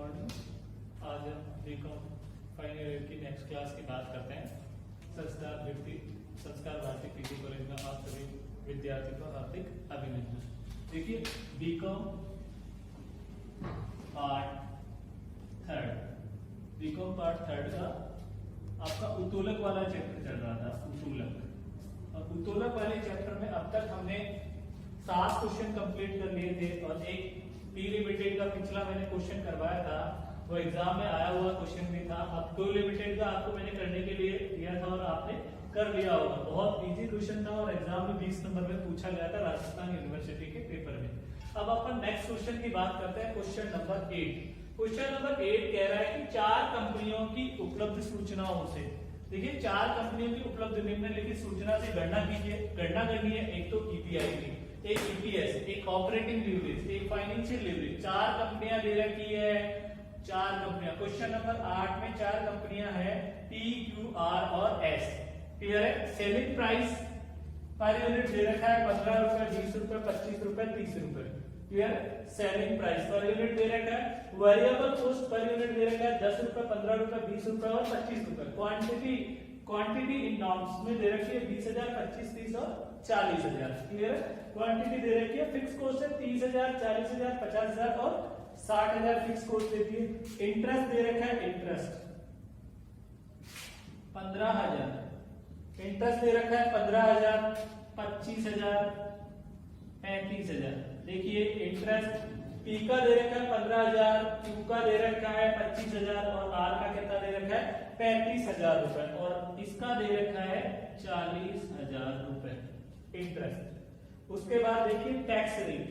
Morning. आज हम BCom final year की नेक्स्ट क्लास की बात करते हैं। संस्कार भारती पीजी कॉलेज में आप सभी विद्यार्थियों का हार्दिक अभिनंदन। देखिए बीकॉम पार्ट थर्ड का आपका उत्तोलक वाला चैप्टर चल रहा था। उत्तोलक और उत्तोलक वाले चैप्टर में अब तक हमने 7 क्वेश्चन कंप्लीट कर लिए थे और एक पी लिमिटेड का पिछला मैंने क्वेश्चन करवाया था, वो एग्जाम में आया हुआ क्वेश्चन भी था। अब 2 लिमिटेड का आपको मैंने करने के लिए दिया था और आपने कर लिया होगा। बहुत इजी क्वेश्चन था और एग्जाम में 20 नंबर में पूछा गया था राजस्थान यूनिवर्सिटी के पेपर में। अब अपन नेक्स्ट क्वेश्चन की बात करते हैं, क्वेश्चन नंबर 8। क्वेश्चन नंबर 8 कह रहा है कि 4 कंपनियों की उपलब्ध सूचनाओं से, देखिए 4 कंपनियों की उपलब्ध निम्नलिखित सूचना से गणना कीजिए। गणना करनी है, एक तो ईपीआई की, एक ईपीएस, एक ऑपरेटिंग लीवरेज, एक फाइनेंशियल लीवरेज। 4 कंपनियां दे रखी है, 4 कंपनियां। क्वेश्चन नंबर 8 में 4 कंपनियां हैं, पी, क्यू, आर और एस। क्लियर है। सेलिंग प्राइस पर यूनिट दे रखा है 15 रुपए, 20 रुपए, 25 रुपए, 30 रुपए। Clear. Selling price per unit दे रखा है। वेरिएबल कॉस्ट पर यूनिट दे रखा है 10 रुपए, 15 रुपए, 20 रुपए और 25 रुपए। क्वांटिटी इन नॉर्म्स में दे रखी है 20,000, 25, 30 और 40,000। क्लियर है। क्वांटिटी दे रखी है, फिक्स कॉस्ट है 30,000, 40,000, 50,000 और 60,000 फिक्स कॉस्ट देती है। इंटरेस्ट दे रखा है, इंटरेस्ट 15,000, इंटरेस्ट दे रखा है 15,000, 25,000, 35,000। देखिए इंटरेस्ट पी का दे रखा है 15,000, क्यू का दे रखा है 25,000 और आर का कितना दे रखा है 35,000 रुपए और इसका दे रखा है 40,000 रुपए इंटरेस्ट। उसके बाद देखिए टैक्स रेट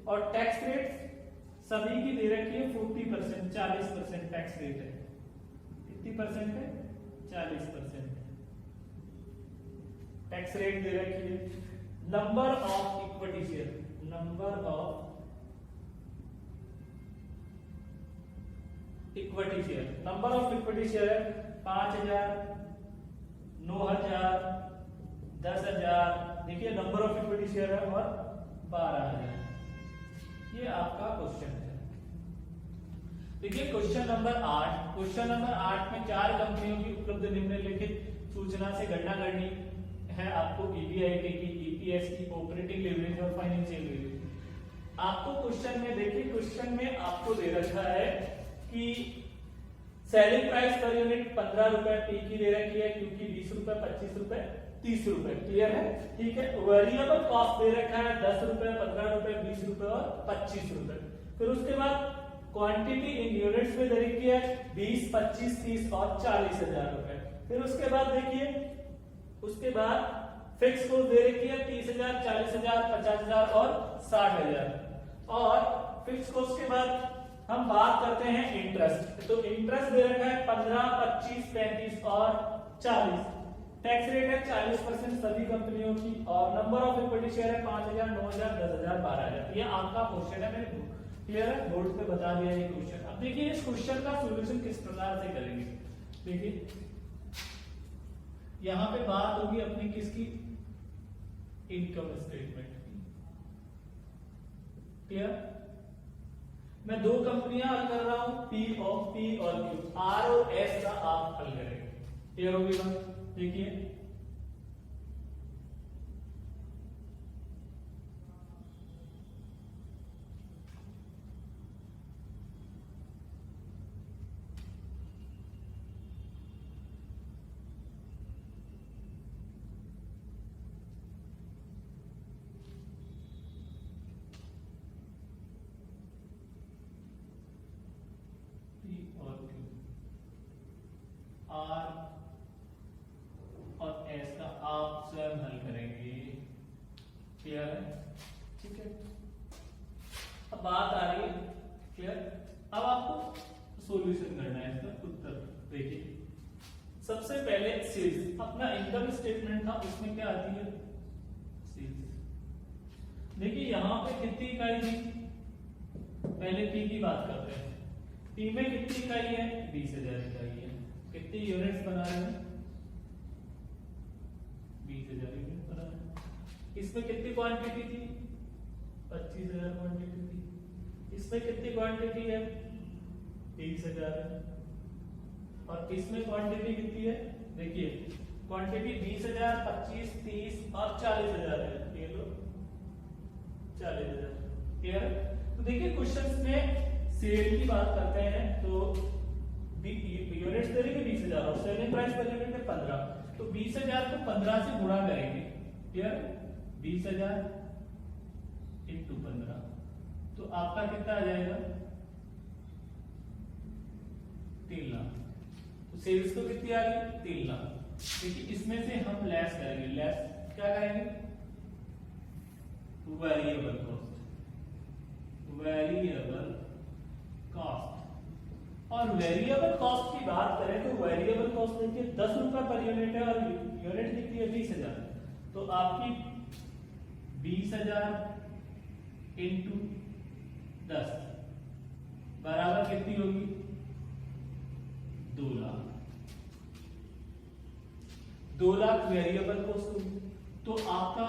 और टैक्स रेट सभी की दे रखी है 40%, 40% टैक्स रेट है। कितनी परसेंट है? 40% टैक्स रेट दे रखी है। Number of equity share, number of equity share है 5,000, 9,000, 10,000। देखिए नंबर ऑफ इक्विटी शेयर है और 12,000। ये आपका क्वेश्चन है। देखिए क्वेश्चन नंबर 8 में 4 कंपनियों की उपलब्ध निम्नलिखित सूचना से गणना करनी है आपको। ईपीआई की, ईपीएस की, ऑपरेटिंग लीवरेज और फाइनेंशियल लीवरेज। आपको क्वेश्चन में देखिए, क्वेश्चन में आपको दे रखा है कि सेलिंग प्राइस पर यूनिट 15 रुपए पी की दे रखी है, क्यू की 20 रुपए, 25 रुपए, 30 रुपए। क्लियर है। ठीक है। वेरिएबल कॉस्ट दे रखा है 10 रुपए, 15 रुपए, 20 रुपए और 25 रुपए। फिर उसके बाद क्वांटिटी इन यूनिट्स में दे रखी है 20, 25, 30 और 40,000 रुपए। फिर उसके बाद देखिए, उसके बाद फिक्स कॉस्ट दे रखी है 30,000, 40,000, 50,000 और 60,000। और फिक्स कॉस्ट के बाद हम बात करते हैं इंटरेस्ट। तो इंटरेस्ट दे रखा है 15, 25, 35 और 40। टैक्स रेट है 40% सभी कंपनियों की और नंबर ऑफ इक्विटी शेयर है 5,000, 9,000, 10,000, 12,000। ये आपका क्वेश्चन है। मैंने क्लियर है, बोर्ड पे बता दिया ये क्वेश्चन। अब देखिए इस क्वेश्चन का सॉल्यूशन किस प्रकार से करेंगे। देखिए यहां पे बात होगी अपनी किसकी, इनकम स्टेटमेंट की। क्लियर। मैं 2 कंपनियां हल कर रहा हूं, पी और क्यू। आर और एस का आप हल करेंगे। क्लियर होगी बात। देखिए आर और एस का आप स्वयं हल करेंगे। क्लियर है। ठीक है। अब बात आ रही है, क्लियर। अब आपको सॉल्यूशन करना है इसका उत्तर। देखिए सबसे पहले सेल्स, अपना इनकम स्टेटमेंट था उसमें क्या आती है, सेल्स। देखिए यहां पे कितनी इकाई थी, पहले पी की बात करते हैं। पी में कितनी इकाई है, 20,000 इकाई है। कितनी यूनिट्स बना रहे हैं, 20,000 यूनिट बना रहे हैं। इसमें कितनी क्वांटिटी थी, 25,000 क्वांटिटी थी। इसमें कितनी क्वांटिटी है? 20,000 है। और इसमें क्वांटिटी कितनी है? देखिए क्वांटिटी 20,000, 25, 30 और 40,000 है। ये लो 40,000। क्लियर? तो देखिए क्वेश्चंस में सेल की बात करते हैं तो यूनिट्स दे रहे 20,000 और सेलिंग प्राइस पर यूनिट है 15। तो 20,000 को 15 से गुणा करेंगे। क्लियर? 20,000 इंटू 15 तो आपका कितना आ जाएगा? 3 लाख। तो सेल्स को कितनी आ गई? 3 लाख। देखिए इसमें से हम लेस करेंगे। लेस क्या करेंगे? Variable cost. Variable cost. और वेरिएबल कॉस्ट की बात करें तो वेरिएबल कॉस्ट देखिए 10 रुपए पर यूनिट है और यूनिट कितनी है? 20,000। तो आपकी 20,000 इंटू 10 बराबर कितनी होगी? 2 लाख। 2 लाख वेरिएबल कॉस्ट होगी। तो आपका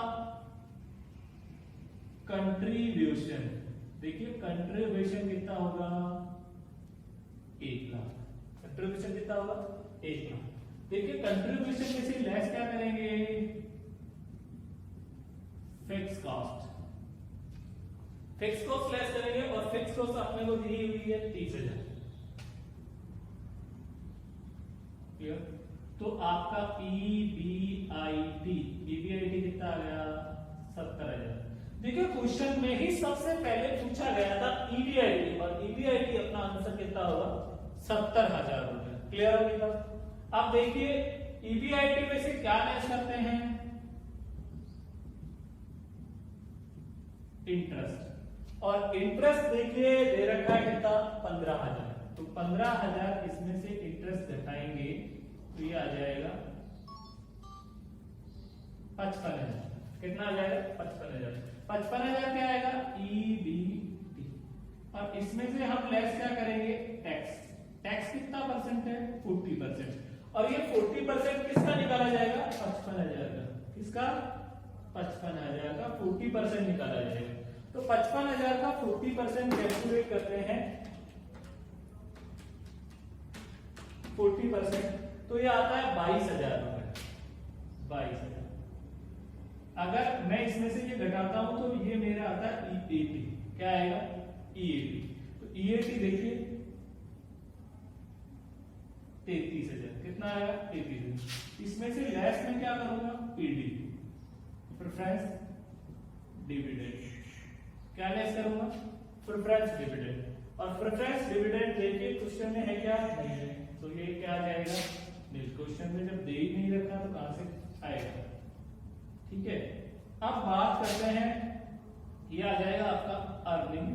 कंट्रीब्यूशन देखिए कंट्रीब्यूशन कितना होगा? 1 लाख। कंट्रीब्यूशन कितना होगा? 1 लाख। देखिए कंट्रीब्यूशन में से लेस क्या करेंगे? Fix cost. Fix cost less करेंगे और फिक्स कॉस्ट अपने को दी हुई है 30,000। क्लियर? तो आपका ईबीआईटी कितना आ गया? 70,000। देखिए क्वेश्चन में ही सबसे पहले पूछा गया था ईबीआईटी और ईबीआईटी अपना आंसर कितना होगा? 70,000 रुपए। क्लियर हो गया? अब देखिए ईबीआईटी में से क्या लेस करते हैं? इंटरेस्ट। और इंटरेस्ट देखिए दे रखा है कितना? 15,000। तो 15,000 इसमें से इंटरेस्ट घटाएंगे तो ये आ जाएगा 55,000। कितना आ जाएगा? 55,000। 55,000 क्या आएगा? ईबीटी। और इसमें से हम लेस क्या करेंगे? टैक्स। टैक्स कितना परसेंट है? 40%। और ये 40% किसका निकाला जाएगा? 55,000 का। किसका? 55,000 का 40% निकाला जाएगा। तो 55,000 का 40% कैलकुलेट करते हैं। 40% तो ये आता है 22,000 रुपए। 22,000। अगर मैं इसमें से ये घटाता हूं तो ये मेरा आता है ईएटी। क्या आएगा? ईएटी। तो ईएटी देखिए 33,000। कितना आएगा? 33,000। इसमें से लेस में क्या करूंगा? PD preference dividend. क्या लेस करूंगा? Preference dividend. और प्रेफरेंस डिविडेंड देखिए क्वेश्चन में है क्या? नहीं है। तो ये क्या आ जाएगा? क्वेश्चन में जब दे ही नहीं रखा तो कहां से आएगा? ठीक है। अब बात करते हैं, ये आ जाएगा आपका earning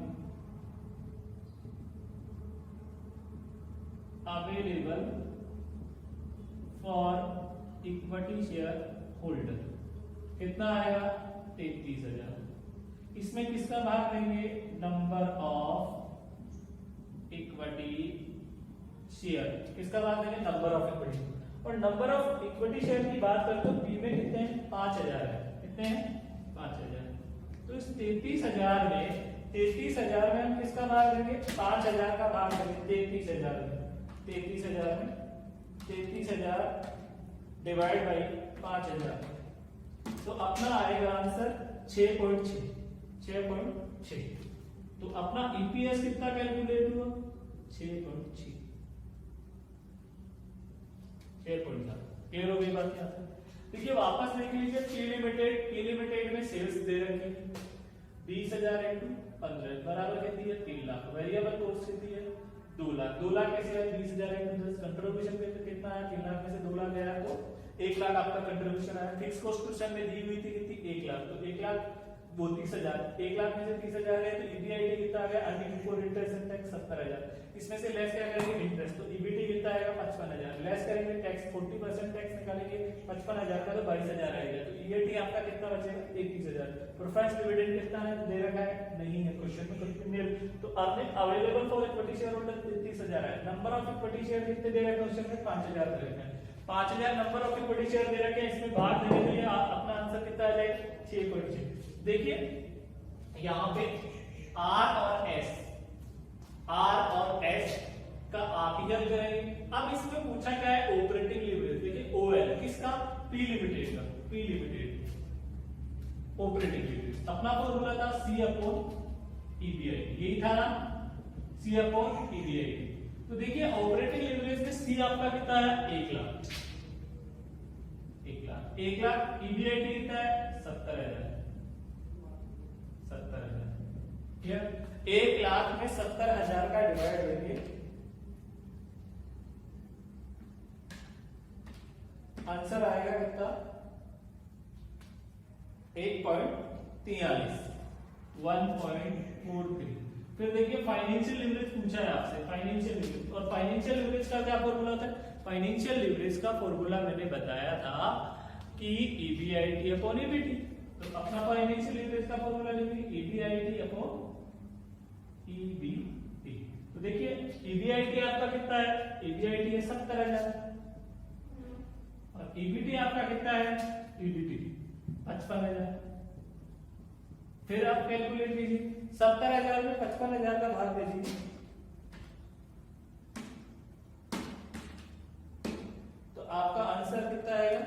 available for equity share holder. कितना आएगा? 33,000। इसमें किसका भाग लेंगे? Number of equity share. किसका भाग लेंगे? Number of equity. और नंबर ऑफ इक्विटी शेयर की बात करें तो बी में कितने हैं? 5,000 है। कितने हैं? 5,000। तो इस 33,000 में हम किसका भाग लेंगे? 5,000 का भाग लेंगे 33,000 में। 33,000 में 33,000 डिवाइड बाई 5,000 तो अपना आएगा आंसर 6.6। 6.6। तो अपना ईपीएस कितना कैलकुलेट हुआ? 6.6। 6.7। क्लियर हो गई बात? यहाँ से देखिए वापस देख लीजिए P लिमिटेड में सेल्स दे रखी है 20,000 इंटू 15 बराबर कितनी है? 3 लाख। वेरिएबल कॉस्ट कितनी है? 2 लाख। 2 लाख कैसे है? 20,000 इंटू 10। कंट्रीब्यूशन कितना है? 3 लाख में से 2 लाख गया तो 1 लाख आपका कंट्रीब्यूशन आया। फिक्स कॉस्ट क्वेश्चन में दी हुई थी कितनी? 1 लाख। तो 1 लाख वो 30,000। 1 लाख में से 30,000 है तो ईबीआईटी कितना आ गया? Earning before interest and tax 70,000। इसमें से लेस क्या करेंगे? इंटरेस्ट। तो ईबीटी कितना आएगा? 55,000। लेस करेंगे टैक्स 40% टैक्स निकालेंगे 55,000 का तो 22,000 आएगा। तो ईएटी आपका कितना बचेगा? 31,000। प्रेफरेंस डिविडेंड कितना है? दे रखा है? नहीं है क्वेश्चन में कुछ नहीं। तो earning available for equity share holder 33,000 है। नंबर ऑफ इक्विटी शेयर कितने दे रखे हैं क्वेश्चन में? 5,000 दे रखे हैं। 5,000 नंबर ऑफ इक्विटी शेयर दे रखे हैं। इसमें भाग देने के लिए अपना आंसर कितना आ जाएगा? 6.6। देखिए यहाँ पे आर और एस आर और एस का आप ही हल करेंगे। अब इसमें पूछा क्या है, ऑपरेटिंग लिवरेज। देखिए ओएल किसका, पी लिमिटेड का, पी लिमिटेड ऑपरेटिंग लिवरेज। अपना फॉर्मूला था सी अपॉन ईबीआई, यही था ना, सी अपॉन ईबीआई। तो देखिए ऑपरेटिंग लिवरेज में सी आपका कितना है, 1 लाख, 1 लाख, 1 लाख। ईबीआई कितना है, 70,000, 70,000। क्लियर, 1 लाख में 70,000 का डिवाइड करेंगे, आंसर आएगा कितना, 1.43, 1.43। फिर देखिए फाइनेंशियल लिवरेज पूछा है आपसे, फाइनेंशियल लिवरेज। और फाइनेंशियल लिवरेज का क्या फॉर्मूला होता है, फाइनेंशियल लिवरेज का फॉर्मूला मैंने बताया था कि ईबीआईटी अपॉन ईबीटी। तो अपना फाइनेंशियल लिवरेज का फॉर्मूला लिखिए, ईबीआईटी अपॉन ईबीटी। तो देखिए ईबीआईटी आपका कितना है, ईबीआईटी है 70,000 और ईबीटी आपका कितना है, ईबीटी 55,000। फिर आप कैलकुलेट कीजिए, 70,000 में 55,000 का भाग दे दीजिए, तो आपका आंसर कितना आएगा,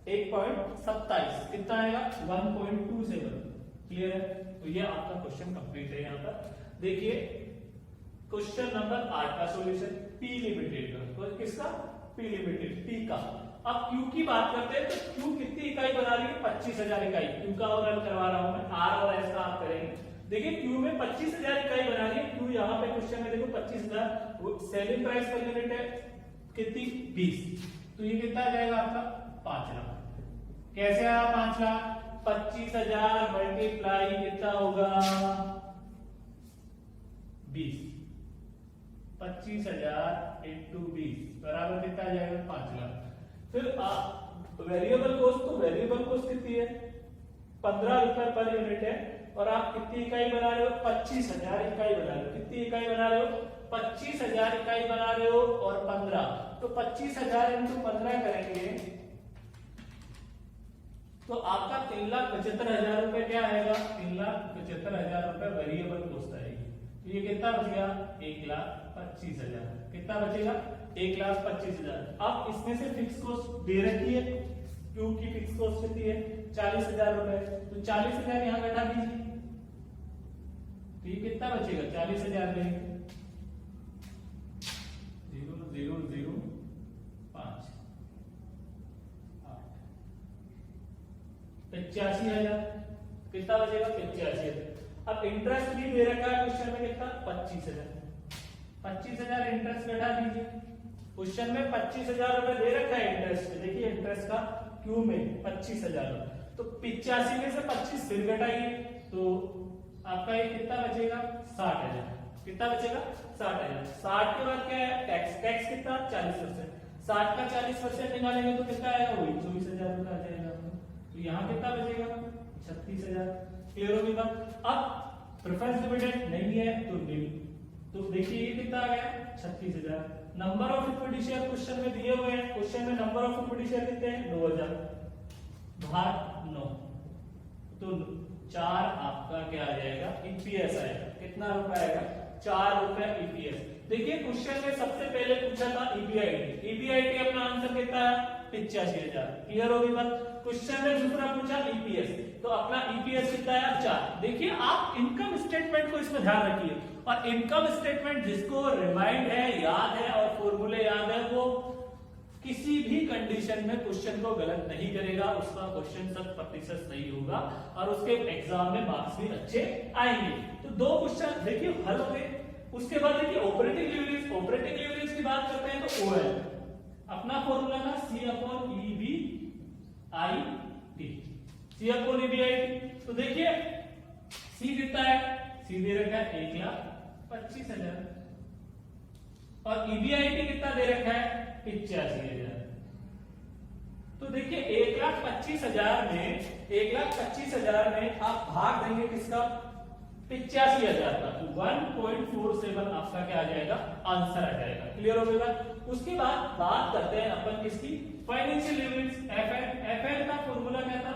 1.27। कितना आएगा, 1.27। क्लियर है, तो ये आपका क्वेश्चन कंप्लीट है। यहाँ पर देखिए क्वेश्चन नंबर 8 का सॉल्यूशन, पी लिमिटेड का। तो किसका, पी लिमिटेड, पी का। अब क्यू की बात करते हैं, तो क्यू कितनी इकाई बना रही है, 25,000 इकाई। क्यू का और करवा रहा हूं मैं, आर और एस का आप करेंगे। देखिए क्यू में 25,000 इकाई बना रही है। क्यू यहाँ पे क्वेश्चन में देखो 25,000, सेलिंग प्राइस पर यूनिट है कितनी, 20। तो ये कितना आ जाएगा आपका, 5 लाख। कैसे आया 5 लाख, 25,000 मल्टीप्लाई कितना होगा, 20, 25,000 इंटू 20 बराबर कितना आ जाएगा, 5 लाख। फिर वेरिएबल कॉस्ट, तो वेरिएबल कॉस्ट कितनी है, 15 रुपए पर यूनिट है। और आप कितनी इकाई बना रहे हो, 25,000 इकाई बना रहे हो। कितनी इकाई बना रहे हो, 25,000 इकाई बना रहे हो और 15, तो 25,000 इंटू 15 करेंगे तो आपका 3,75,000 रुपए क्या आएगा, 3,75,000 रुपए वेरिएबल कॉस्ट आएगी। तो ये कितना बच गया, 1,25,000। कितना बचेगा, 1,25,000। अब इसमें से फिक्स कॉस्ट दे रखी है, क्यू की फिक्स कॉस्ट कितनी है, 40,000 रुपए। तो 40,000 यहाँ घटा दीजिए, तो ये कितना बचेगा, 40,000 में 0,005 85,000 कितना बचेगा, 85,000। अब इंटरेस्ट भी दे रखा है क्वेश्चन में कितना, 25,000। 25,000 इंटरेस्ट घटा दीजिए, क्वेश्चन में 25,000 रुपए दे रखा है इंटरेस्ट। देखिए इंटरेस्ट का क्यू में 25,000, तो 85 में से 25 फिर घटाइए, तो आपका ये कितना बचेगा, 60,000। कितना बचेगा, 60,000। 60 के बाद क्या है, टैक्स। टैक्स कितना, 40%। 60 का 40% निकालेंगे तो कितना आएगा, वही 24,000 रुपए आ जाएगा। तो यहाँ कितना बचेगा, 36,000। क्लियर होगी बात। अब प्रेफरेंस डिविडेंड नहीं है तो नील। तो देखिए ये कितना आ गया, 36,000। Number of equity share question में दिए हुए हैं, क्वेश्चन में नंबर ऑफ इक्विटी शेयर कितने हैं, 9,000 भाग 9, तो 4 आपका क्या आ जाएगा, ईपीएस आएगा। कितना रुपए आएगा, 4 रुपए ईपीएस। देखिए क्वेश्चन में सबसे पहले पूछा था ईबीआईटी। ईबीआईटी अपना आंसर कितना है, 85,000। क्लियर होगी बात। क्वेश्चन में दूसरा पूछा ईपीएस, तो अपना ईपीएस कितना है, 4। देखिए आप इनकम स्टेटमेंट को इसमें ध्यान रखिए, और इनकम स्टेटमेंट जिसको रिमाइंड है, याद है और फॉर्मूले याद है, वो किसी भी कंडीशन में क्वेश्चन को गलत नहीं करेगा, उसका क्वेश्चन 100% सही होगा और उसके एग्जाम में मार्क्स भी अच्छे आएंगे। तो 2 क्वेश्चन देखिए हल हो गए। उसके बाद देखिए ऑपरेटिंग लीवरेज। ऑपरेटिंग लीवरेज की बात करते हैं तो ओएल अपना फॉर्मूला था सी अपॉन ईबीआई टी, सी अपॉन ईबीआई। तो देखिए सी कितना है, सी दे रखा है 1,25,000 और ईबीआईटी कितना दे रखा है, 85,000। तो देखिए 1,25,000 में 1,25,000 में आप भाग देंगे किसका, 85,000 का, तो 1.47 आपका क्या आ जाएगा, आंसर आ जाएगा। क्लियर हो गया। उसके बाद बात करते हैं अपन किसकी, फाइनेंशियल लीवरेज। एफएल का फॉर्मूला क्या था,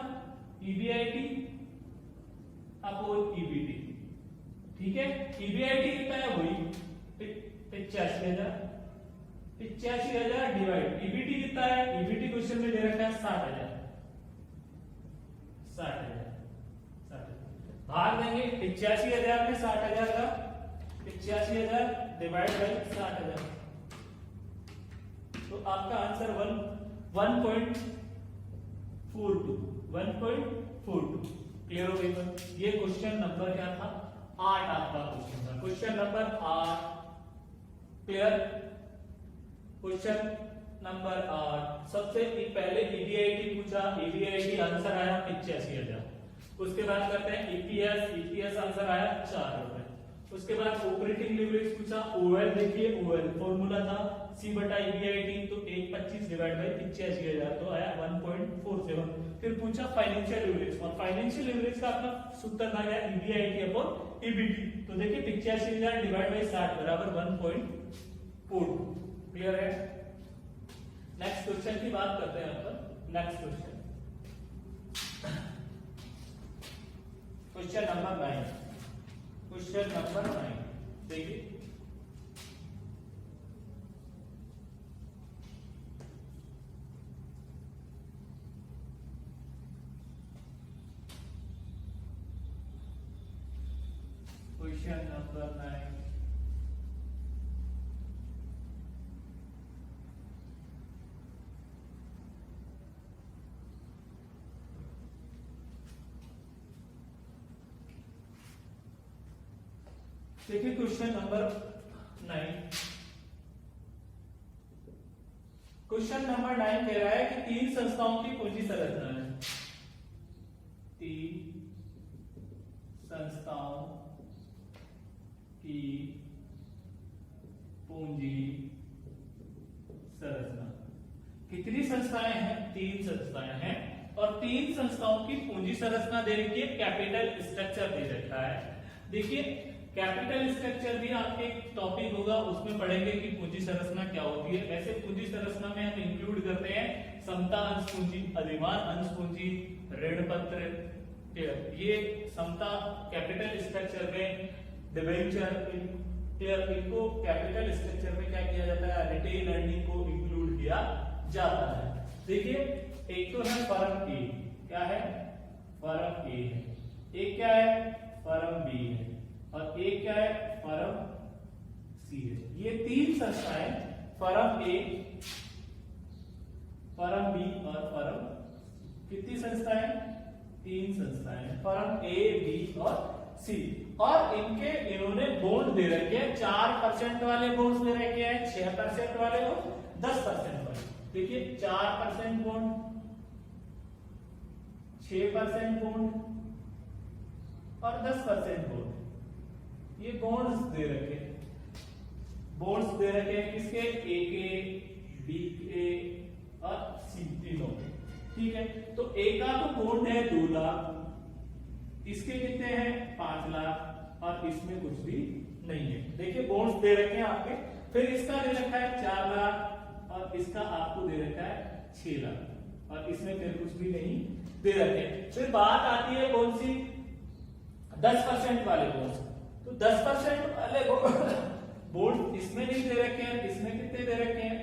ईबीआईटी अपॉन ईबीटी। ठीक है, ईबीआईटी कितना है, वही 85,000 डिवाइड ईबीटी कितना है, ईबीटी क्वेश्चन में दे रखा है 60,000 भाग देंगे 85,000 में 60,000 का, 85,000 डिवाइड बाई 60,000, तो आपका आंसर 1.42 क्लियर हो गई। ये क्वेश्चन नंबर क्या था, 8 आपका क्वेश्चन था, question number 8 clear. Question number 8 सबसे पहले ईबीआईटी पूछा, ईबीआईटी आंसर आया 85,000। उसके बाद करते हैं ईपीएस आंसर आया 4 रुपए। उसके बाद ऑपरेटिंग लिवरेज पूछा, ओएल देखिए, ओएल फॉर्मूला था सी बटा ईबीआईटी, तो 125 डिवाइड बाई 85,000 तो आया 1.47। फिर पूछा फाइनेंशियल लिवरेज, और फाइनेंशियल लिवरेज का अपना सूत्र था क्या, ईबीआईटी अपॉन ईबीटी, तो देखिए 85,000 डिवाइड बाई 60 बराबर 1.42 क्लियर है। नेक्स्ट क्वेश्चन की बात करते हैं अपन, next question number 9, question number 9 देखिए, क्वेश्चन नंबर 9 देखिए, क्वेश्चन नंबर 9 कह रहा है कि 3 संस्थाओं की पूंजी संरचना है, 3 संस्थाओं की पूंजी संरचना। कितनी संस्थाएं हैं, 3 संस्थाएं हैं, और 3 संस्थाओं की पूंजी संरचना दे रखी है, कैपिटल स्ट्रक्चर दे रखा है। देखिए कैपिटल स्ट्रक्चर भी आपके टॉपिक होगा, उसमें पढ़ेंगे कि पूंजी संरचना क्या होती है। वैसे पूंजी संरचना में हम इंक्लूड करते हैं समता अंश पूंजी, अधिमान अंश पूंजी, ऋण पत्र, ये समता कैपिटल स्ट्रक्चर में, डिबेंचर इनको कैपिटल स्ट्रक्चर में क्या किया जाता है, रिटेन अर्निंग को इंक्लूड किया जाता है। देखिए एक तो है फर्म ए, क्या है, फर्म ए है, एक क्या है, फर्म बी है, और एक क्या है, फर्म सी है। ये 3 संस्थाएं, फर्म ए, फर्म बी और फर्म, कितनी संस्थाएं, 3 संस्थाएं, फर्म ए, बी और सी, और इनके इन्होंने बॉन्ड दे रखे हैं, 4% वाले बॉन्ड्स दे रखे हैं, 6% वाले और 10% वाले। देखिए 4% बॉन्ड, 6% बॉन्ड और 10% बॉन्ड, ये बॉन्ड्स दे रखे हैं, किसके, ए के, बी के और सी तीनों के, ठीक है। तो ए का तो बॉन्ड है 2 लाख, इसके कितने हैं 5 लाख, और इसमें कुछ भी नहीं है। देखिए बॉन्ड्स दे रखे हैं आपके, फिर इसका दे रखा है 4 लाख, और इसका आपको दे रखा है 6 लाख, और इसमें फिर कुछ भी नहीं दे रखे। फिर बात आती है कौन सी, 10% वाले बॉन्ड्स, तो 10% वाले बॉन्ड इसमें नहीं दे रखे हैं, इसमें कितने दे रखे हैं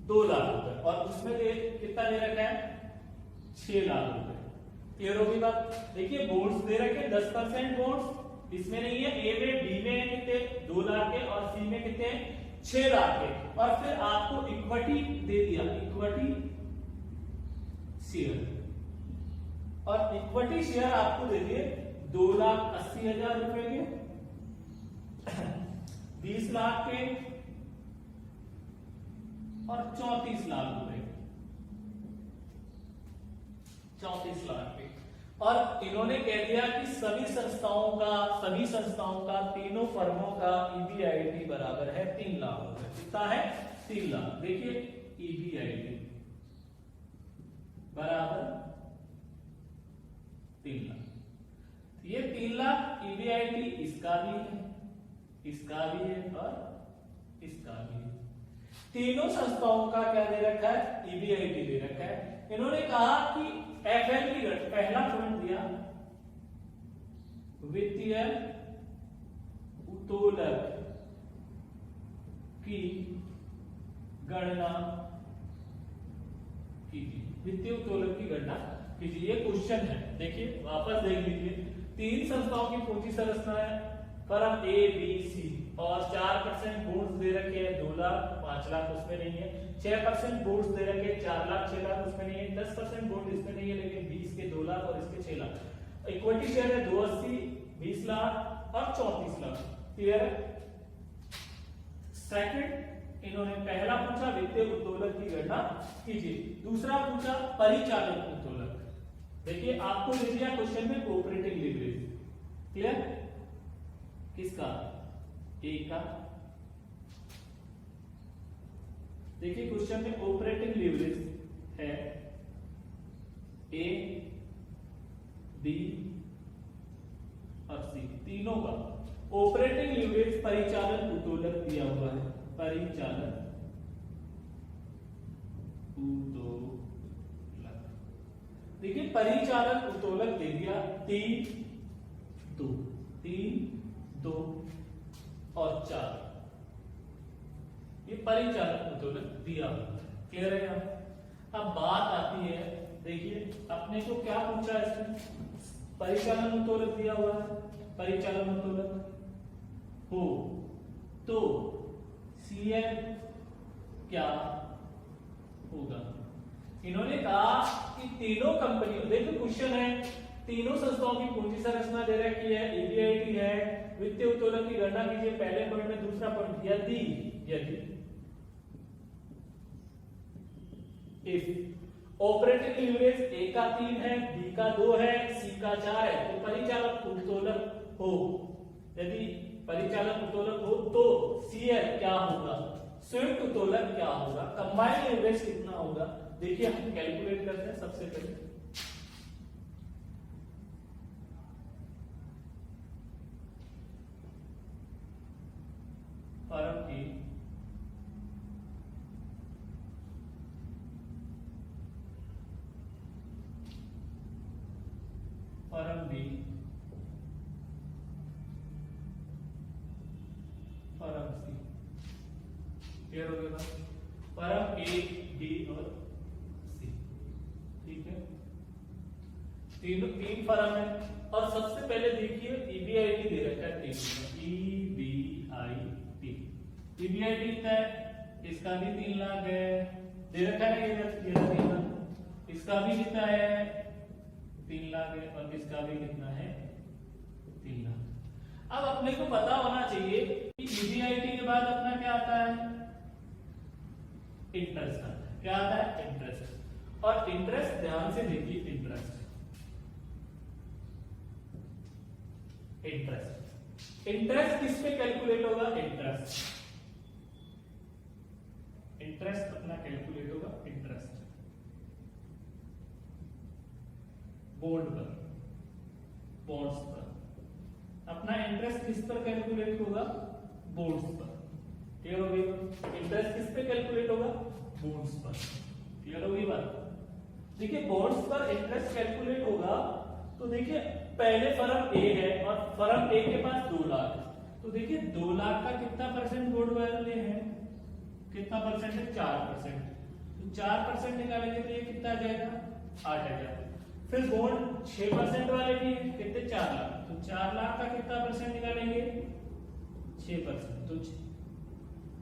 2 लाख रुपए, और उसमें कितना दे रखा है 6 लाख रुपए। क्लियर होगी बात। देखिए बॉन्ड्स दे रखे 10% बॉन्ड्स, इसमें नहीं है, ए में, बी में कितने 2 लाख के, और सी में कितने 6 लाख के, और फिर आपको इक्विटी दे दिया, इक्विटी शेयर, और इक्विटी शेयर आपको दे दिए 2,80,000 रुपए के, 20 लाख के और 34 लाख रुपए, 34 लाख के। और इन्होंने कह दिया कि सभी संस्थाओं का तीनों फर्मों का ईबीआईटी बराबर है 3 लाख रुपए। कितना है 3 लाख। देखिए ईबीआईटी बराबर 3 लाख, ये 3 लाख ईबीआईटी इसका भी है, इसका भी है और इसका भी है। तीनों संस्थाओं का क्या दे रखा है, ईबीआईटी दे रखा है। इन्होंने कहा कि एफएल की पहला पॉइंट दिया वित्तीय उत्तोलक की गणना कीजिए, वित्तीय उत्तोलन की गणना कीजिए। ये क्वेश्चन है, देखिए वापस देख लीजिए। 3 संस्थाओं की पूंजी संरचना है, फर्म ए बी सी, और 4% बॉन्ड्स दे रखे हैं 2 लाख 5 लाख उसमें नहीं है, 6% बॉन्ड्स दे रखे हैं 4 लाख 6 लाख उसमें नहीं है, 10% बॉन्ड इसमें नहीं है, लेकिन 20 के 2 लाख और इसके 6 लाख। इक्विटी शेयर है 280, 20 लाख और 34 लाख। क्लियर है? सेकंड इन्होंने पहला पूछा वित्तीय उत्तोलन की गणना कीजिए, दूसरा पूछा परिचालन उत्तोलन। देखिए आपको दे दिया क्वेश्चन में ऑपरेटिंग लीवरेज। क्लियर? किसका? ए का। देखिए क्वेश्चन में ऑपरेटिंग लीवरेज है ए बी और सी तीनों का। ऑपरेटिंग लीवरेज परिचालन उत्तोलन दिया हुआ है, परिचालन उत्तोलन। देखिए परिचालन उत्तोलन दे दिया 3 2 और 4, ये परिचालन उत्तोलन दिया हुआ है। क्लियर है? यहाँ अब बात आती है, देखिए अपने को क्या पूछा है इसमें, परिचालन उत्तोलन दिया हुआ है, परिचालन उत्तोलन हो तो सीएम क्या होगा। इन्होंने कहा कि तीनों कंपनियों, देखो क्वेश्चन है, तीनों संस्थाओं की पूंजी संरचना दे रखी है, ईबीआईटी है, वित्तीय उत्तोलन की गणना कीजिए पहले पॉइंट में। दूसरा पॉइंट, यदि इफ ऑपरेटिंग लीवरेज ए का 3 है, बी का 2 है, सी का 4 है, तो परिचालन उत्तोलन हो, यदि परिचालन उत्तोलन हो तो सीएल क्या होगा, संयुक्त उत्तोलन क्या होगा, कंबाइंड लीवरेज कितना होगा। देखिए हम कैलकुलेट करते हैं। सबसे पहले फर्म ए firm B firm C. Clear हो गया? फर्म ए बी और सी, ठीक है, तीन फर्म है। और सबसे पहले देखिए ईबीआईटी दे रखा है, ईबीआईटी, ईबीआईटी कितना है, इसका भी 3 लाख है, दे रखा है ये 3 लाख, इसका भी कितना है 3 लाख है, और इसका भी कितना है 3 लाख। अब अपने को पता होना चाहिए कि ईबीआईटी के बाद अपना क्या आता है, इंटरेस्ट आता है। क्या आता है? इंटरेस्ट। और इंटरेस्ट ध्यान से देखिए, इंटरेस्ट इंटरेस्ट किस पे कैलकुलेट होगा, इंटरेस्ट अपना कैलकुलेट होगा इंटरेस्ट बॉन्ड पर, बॉन्ड्स पर। अपना इंटरेस्ट किस पर कैलकुलेट होगा, बॉन्ड्स पर। क्लियर हो गई? इंटरेस्ट किस पे कैलकुलेट होगा, बॉन्ड्स पर। क्लियर हो गई बात? देखिए बॉन्ड्स पर इंटरेस्ट कैलकुलेट होगा तो देखिए पहले फर्म ए है और फर्म ए के पास 2 लाख, तो देखिए 2 लाख का कितना परसेंट बॉन्ड वैल्यू है, कितना परसेंट है, 4%। तो 4% निकालेंगे तो ये कितना आ जाएगा, 8,000। फिर बॉन्ड 6% वाले भी है, कितने, 4 लाख, तो 4 लाख का कितना परसेंट निकालेंगे, 6%, तो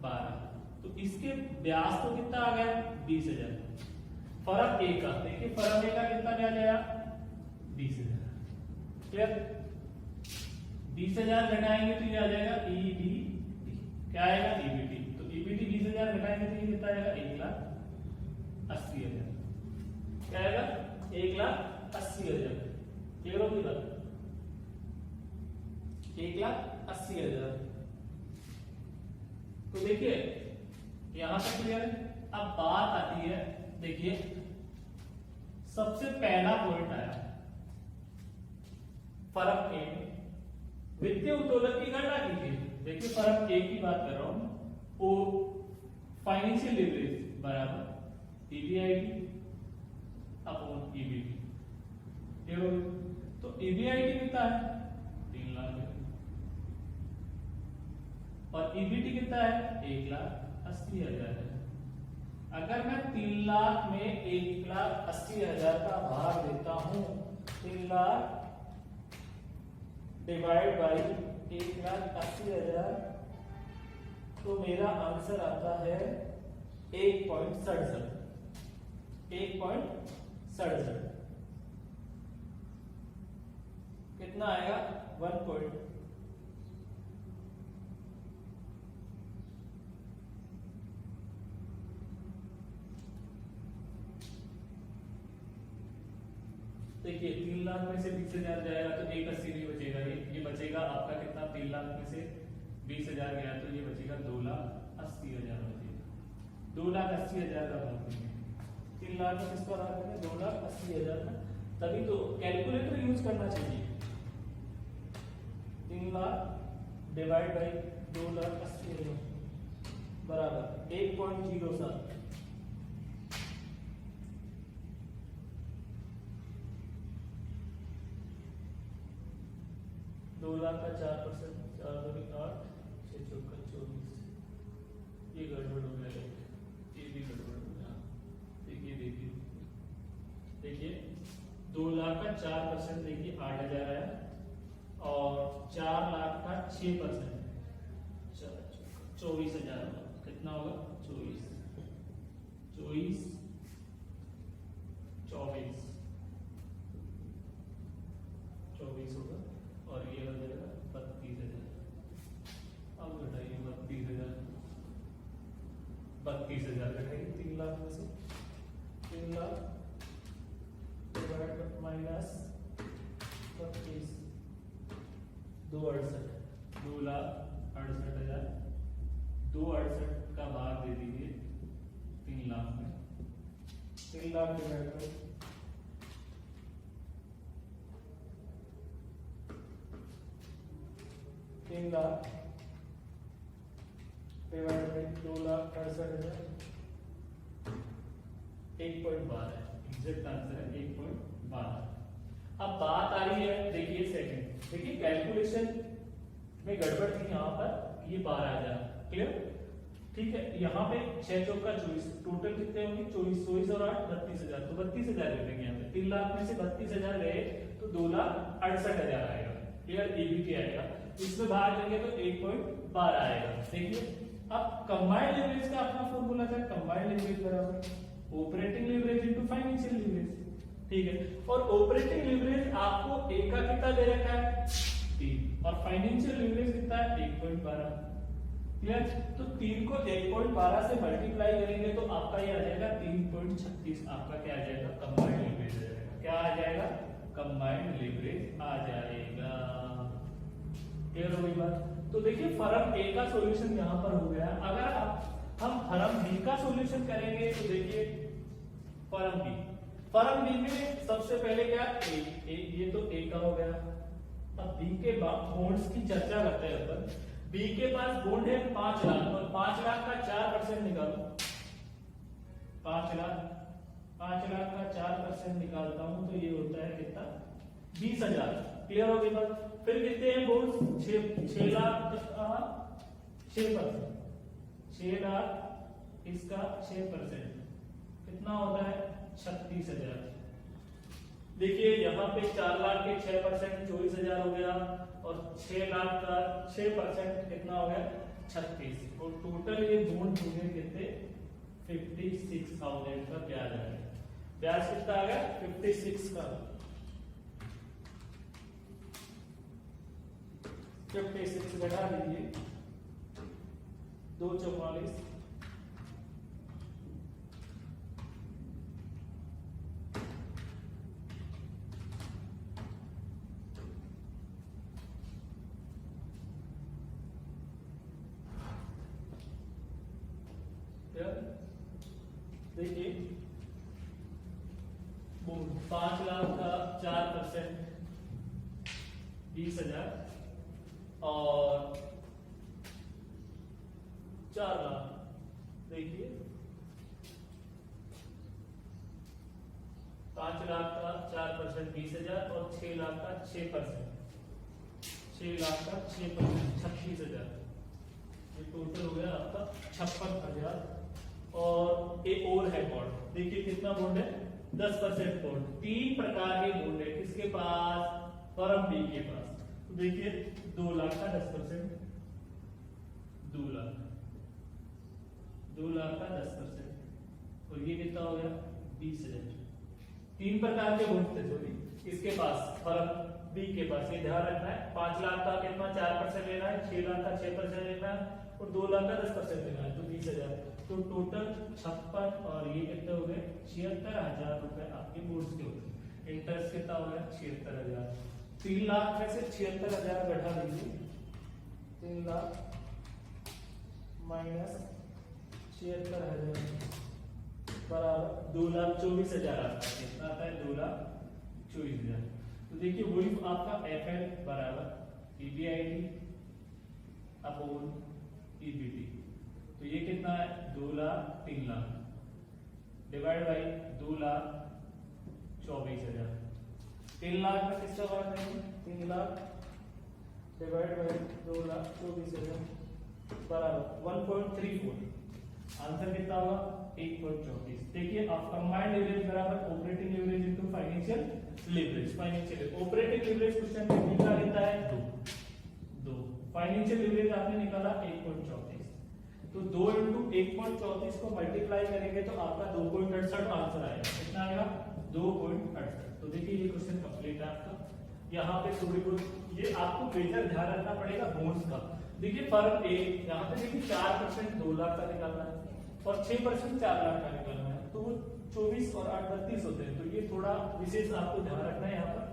12। तो इसके ब्याज तो कितना आ गया, 20,000। फर्म ए का, देखिए फर्म ए का कितना ब्याज आया, 20,000। क्लियर? 20,000 घटाएंगे तो ये आ जाएगा ईबीटी। क्या आएगा, ईबीटी। तो ईबीटी 20,000 घटाएंगे तो ये कितना आएगा, 1,80,000। क्या आएगा, 1,80,000। क्लियर होगी बात? 1,80,000। तो देखिए यहां तक क्लियर है। अब बात आती है, देखिए सबसे पहला पॉइंट आया फर्म ए, वित्तीय उत्तोलन की गणना कीजिए। देखिए फर्म ए की बात कर रहा हूं, ओ फाइनेंशियल लीवरेज बराबर ईबीआईटी अपॉन ईबीटी। तो ईबीआईटी कितना है, 3 लाख है, और ईबीटी कितना है 1,80,000 है। अगर मैं 3 लाख में 1,80,000 का भाग देता हूं, 3 लाख डिवाइड बाई 1,80,000, तो मेरा आंसर आता है 1.67। 1.67 कितना आएगा 1. देखिए 3 लाख में से 20,000 जाएगा तो 1,80 नहीं बचेगा, ये बचेगा आपका कितना, 3 लाख में से 20,000 गया तो ये बचेगा 2,80,000 बचेगा। 2,80,000 का भाग देंगे 3 लाख में, किसका भाग देंगे 2,80,000 का। तभी तो कैलकुलेटर यूज करना चाहिए। 3 लाख डिवाइड बाई 2,80,000 बराबर 1.07। 2 लाख का 4%, 4 2 8 6 चौका 24। ये गड़बड़ हो गया, ये भी गड़बड़ हो गया। देखिए 2 लाख का 4% देखिए 8,000 आया, और 4 लाख का 6% 24,000 होगा। कितना होगा 24 होगा, और ये हो जाएगा 32,000। अब घटाइए 32,000 घटाइए 3 लाख में से। 3 लाख माइनस 32, 2,68,000। 2,68 का भाग दे दीजिए 3 लाख में। 3 लाख डिवाइड करो 3 लाख डिवाइड बाई 2,68,000 1.12 है। एग्जैक्ट आंसर है 1.12। अब बात आ रही है, देखिए सेकंड, देखिए कैलकुलेशन में गड़बड़ थी यहाँ पर, ये 12,000 क्लियर, ठीक है। यहाँ पे 6 चौका 24, टोटल कितने होंगे 24 और 8 32,000, तो 32,000 ले लेंगे यहाँ पे। 3 लाख में से 32,000 गए तो 2,68,000 आएगा, क्लियर, ईबीटी आएगा। इसमें बाहर लेंगे तो 1.12 आएगा। देखिए अब कंबाइंड लीवरेज का अपना फॉर्मूला क्या, कंबाइंड लीवरेज बराबर operating leverage into financial leverage, ठीक है। और ऑपरेटिंग लीवरेज आपको ए का कितना दे रखा है 3, और फाइनेंशियल लीवरेज कितना है 1.12, क्लियर। तो 3 को 1.12 से मल्टीप्लाई करेंगे तो आपका ये आ जाएगा 3.36। आपका क्या आ जाएगा कंबाइंड लीवरेज आ जाएगा। क्या आ जाएगा कंबाइंड लीवरेज आ जाएगा। क्लियर हो गई बात। तो देखिए फर्म ए का सॉल्यूशन यहाँ पर हो गया। अगर हम फर्म बी का सॉल्यूशन करेंगे तो देखिए फर्म बी में सबसे पहले क्या ए, ये तो ए का हो गया। अब बी के बॉन्ड्स की चर्चा करते हैं अपन। बी के पास बॉन्ड है 5 लाख, और 5 लाख का 4% निकालो। 5 लाख का 4% निकालता हूं तो ये होता है कितना 20,000। क्लियर हो गई बात। फिर कितने हैं बॉन्ड्स 6 लाख का 6%, 6 लाख इसका 6% कितना होता है 36,000। देखिए यहाँ पे 4 लाख के 6% 24,000 हो गया, और 6 लाख का 6% कितना हो गया 36, और टोटल ये बॉन्ड हो गए कितने 56,000 का ब्याज आ गया। ब्याज कितना आ गया 56 का 56 घटा दीजिए 244, देखिए 5 लाख का 4% 20,000, और 4 लाख देखिए 5 लाख का 4% 20,000, और 6 लाख का 6% 36,000। ये टोटल हो गया आपका 56,000। और एक और है बॉन्ड, देखिए कितना बॉन्ड है 10% बॉन्ड। 3 प्रकार के बॉन्ड है किसके पास, फर्म बी के पास। तो देखिए 2 लाख का 10%, 2 लाख, 2 लाख का 10%, और ये कितना हो गया 20,000। 3 प्रकार के बॉन्ड थे सॉरी इसके पास, फर्म बी के पास। ये ध्यान रखना है, 5 लाख का कितना 4% लेना है, 6 लाख का 6% लेना है, और 2 लाख का 10% लेना है, तो 20,000। तो टोटल 56 और ये कितने हो गए 76,000 रुपए आपके बोर्ड के होते। इंटरेस्ट कितना हो गया 76,000। 3 लाख में से 76,000 घटा दीजिए, 3 लाख माइनस 76,000 बराबर 2,24,000 आता है। कितना आता है 2,24,000। तो देखिए वही आपका FL बराबर EBIT अपॉन EBT। तो ये कितना है 2 लाख 3 लाख डिवाइड बाई 2,24,000। 3 लाख में किसका बात है 3 लाख डिवाइड बाई 2,24,000 बराबर 1.34। आंसर कितना होगा 1.34। देखिए आप कंबाइंड लीवरेज बराबर operating leverage into financial leverage. Financial operating leverage question में निकाला लेता है 2। फाइनेंशियल लीवरेज आपने निकाला 1.34। तो 2 इंटू 1.34 को मल्टीप्लाई करेंगे तो आपका 2.68 आंसर आएगा। कितना आएगा 2.68। तो देखिए ये क्वेश्चन कंप्लीट है आपका। यहाँ पे थोड़ी बहुत ये आपको मेजर ध्यान रखना पड़ेगा बोन्स का। देखिए फर्म ए यहाँ पे देखिए 4% 2 लाख का निकालना है और 6% 4 लाख का निकालना है, तो वो 24 और 8 32 होते हैं। तो ये थोड़ा विशेष आपको ध्यान रखना है यहाँ पर।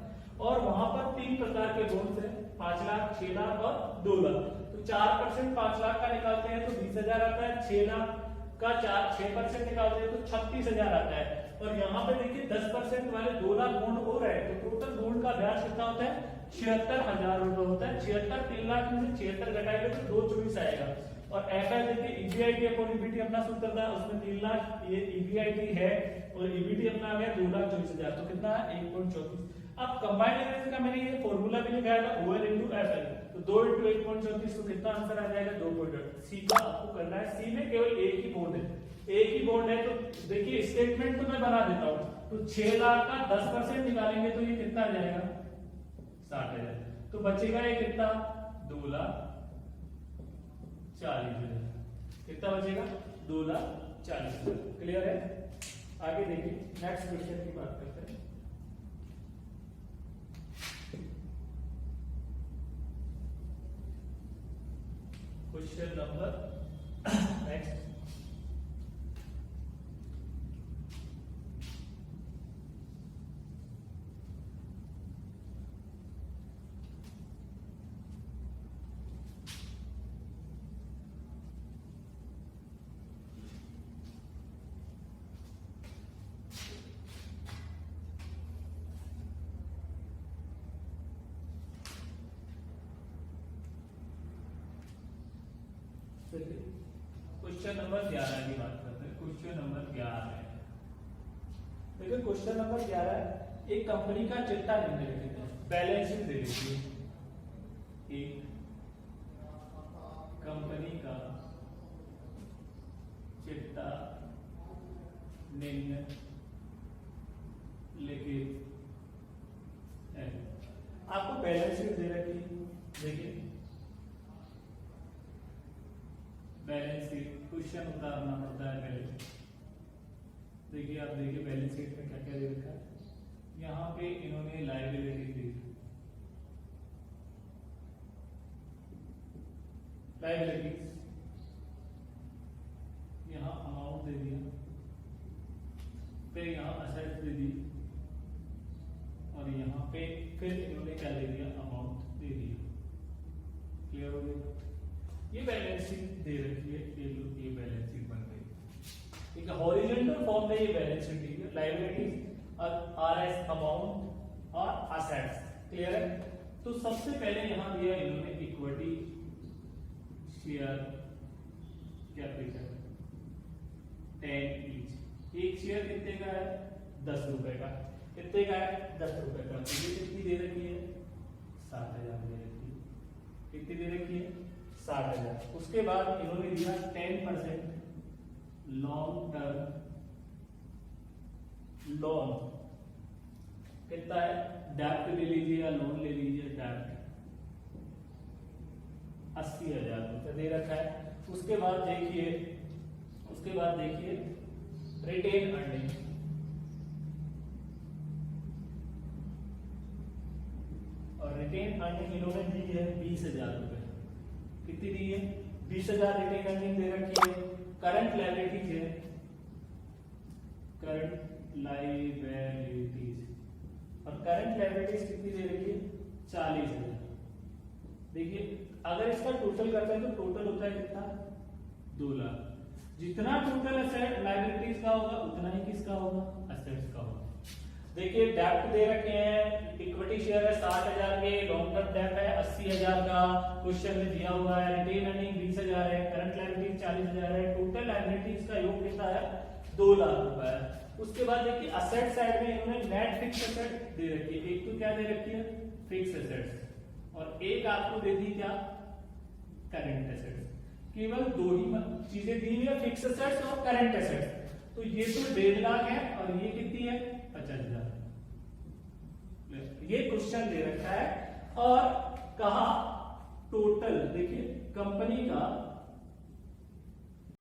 और वहां पर 3 प्रकार के बोन्स हैं, 5 लाख 6 लाख और 2 लाख। तो 4% 5 लाख का निकालते हैं तो 20,000 आता है, 6 लाख का 6% निकालते हैं तो 36,000 आता है। और यहाँ पे देखिए 10% वाले 2 लाख बॉन्ड हो रहे हैं, तो टोटल बॉन्ड का ब्याज कितना होता है 76,000 रुपए होता है। 76 3 लाख में से 76 घटाएंगे तो 224 आएगा। और FL देखिए EBIT अपॉन EBT अपना सूत्र था, उसमें 3 लाख ये EBIT है और EBT अपना आ गया 2,24,000। तो कितना है 1.34। अब कंबाइंड लीवरेज का मैंने ये फॉर्मूला भी निकाला था OL into FL, तो 2 into 1.34 तो कितना आंसर आ जाएगा 2.8। सी का आपको करना है, सी में केवल एक ही बॉन्ड है, एक ही बॉन्ड है। तो देखिए स्टेटमेंट तो मैं बना देता हूँ। तो 6 लाख का 10% निकालेंगे तो ये कितना आ जाएगा 60,000। तो बचेगा ये कितना 2,40,000। कितना बचेगा 2,40,000। क्लियर है। आगे देखिए नेक्स्ट क्वेश्चन की बात करते हैं। Question number next question number 11 की बात करते हैं। क्वेश्चन नंबर 11 है। देखिए क्वेश्चन नंबर 11 है, एक कंपनी का चिट्ठा निम्नलिखित है, बैलेंस शीट दे दीजिए। एक कंपनी का चिट्ठा निम्नलिखित है। आपको बैलेंस शीट दे रखी है, देखिए बैलेंस शीट क्वेश्चन उतारना पड़ता है पहले। देखिए आप देखिए बैलेंस शीट में क्या क्या दे रखा है। यहाँ पे इन्होंने लायबिलिटी दी, लायबिलिटीज, यहाँ अमाउंट दे दिया, फिर यहाँ असेट्स दे दी, और यहाँ पे फिर इन्होंने क्या दे दिया अमाउंट दे दिया। क्लियर हो गया। ये बैलेंस शीट दे रखी है, ये बैलेंस शीट बन गई। ठीक है, हॉरिजॉन्टल फॉर्म में ये बैलेंस शीट दी है, लायबिलिटीज RS अमाउंट और असेट्स। क्लियर है। तो सबसे पहले यहां दिया इन्होंने इक्विटी शेयर कैपिटल 10 ईच। एक शेयर कितने का है 10 रुपए का। कितने का है 10 रुपए का। तो ये कितनी दे रखी है 60,000 दे रखी है। कितनी दे रखी है 60,000। उसके बाद इन्होंने दिया 10% लॉन्ग टर्म लोन, कितना है, डेप्ट ले लीजिए या लोन ले लीजिए, डेप्ट 80,000 रुपये दे रखा है। उसके बाद देखिए रिटेन अर्निंग, और रिटेन अर्निंग इन्होंने दी है 20,000 रुपये। कितनी दी है, 20,000 रिटेन अर्निंग दे रखी है। करंट लायबिलिटीज है, करंट लायबिलिटीज, और करंट लायबिलिटीज कितनी दे रखी है, 40,000। देखिए अगर इसका टोटल करते हैं तो टोटल होता है कितना, 2 लाख। जितना टोटल एसेट लायबिलिटीज का होगा उतना ही किसका होगा, एसेट्स का होगा। देखिए डेप्ट दे रखे हैं, इक्विटी शेयर है 60,000 के, लॉन्ग टर्म डेप्ट है 80,000 का, क्वेश्चन में दिया हुआ है, रिटेन अर्निंग 20,000 है, करंट लायबिलिटीज 40,000 है, टोटल लायबिलिटीज का योग कितना है, 2 लाख रुपए है। उसके बाद देखिए असेट साइड में इन्होंने नेट फिक्स एसेट दे रखी है, एक तो क्या दे रखी है, फिक्स एसेट्स, और एक आपको दे दी क्या, करंट एसेट्स। केवल 2 ही चीजें दी हुई है, फिक्स एसेट्स और करंट एसेट्स। तो ये तो 1.5 लाख है और ये कितनी है, 50,000। ये क्वेश्चन दे रखा है और कहा टोटल, देखिए कंपनी का